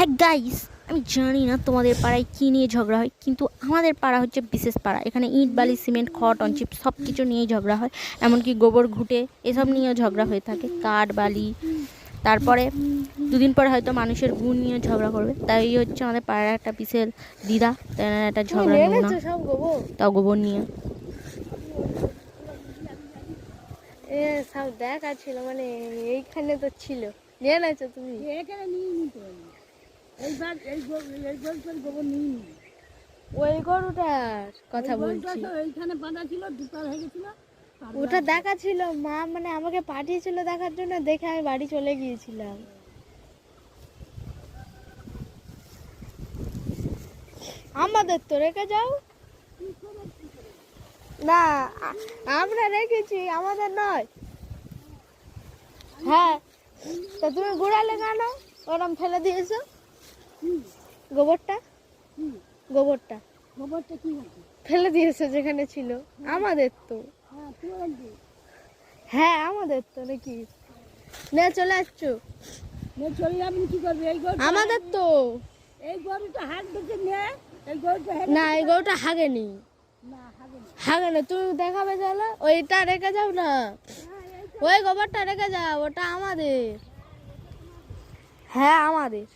হ্যাঁ গাইস, আমি জানি না তোমাদের পাড়ায় কী নিয়ে ঝগড়া হয়, কিন্তু আমাদের পাড়া হচ্ছে বিশেষ পাড়া। এখানে ইট বালি সিমেন্ট খড় অঞ্চিপ সব কিছু নিয়েই ঝগড়া হয়। এমনকি গোবর ঘুঁটে এসব নিয়েও ঝগড়া হয়ে থাকে, কাঠ বালি। তারপরে দুদিন পরে হয়তো মানুষের গুণ নিয়ে ঝগড়া করবে। তাই হচ্ছে আমাদের পাড়ার একটা বিশেষ দিদা, তাই একটা ঝগড়া নেব না, তাও গোবর নিয়ে। সব দেখা ছিল, মানে এইখানে তো ছিল, নিয়ে নেছো তুমি? এখানে নিয়ে নিতে এইবার এই গোবর নিয়ে নি। ওই গরুটার কথা বলছি, এইখানে বাঁধা ছিল, দুপার হয়ে গেছিল। ওটা দেখা ছিল মা, মানে আমাকে পাঠিয়েছিল দেখার জন্য, দেখে আমি বাড়ি চলে গিয়েছিলাম। আমাদের তো রেখে যাও না, আমরা রেখেছি, আমাদের নয়। হ্যাঁ, তা তুমি গুড়ালে কেন? ওরম ফেলে দিয়েছো গোবরটা, গোবরটা গোবরটা কি হয়েছে? ফেলে দিয়েছো যেখানে ছিল। আমাদের তো, হ্যাঁ আমাদের তো, নাকি নে চলে আসছো? চলে যাবেন, কি করবে? এই গরু আমাদের তো, এই গরুটা হাত ধরে নে। এই গরুটা না এই গরুটা হাগেনি, হাগে না। তুমি দেখাবে চলো, ওইটা রেখে যাও না, ওই গোবরটা রেখে যাও, ওটা আমাদের। হ্যাঁ আমাদের।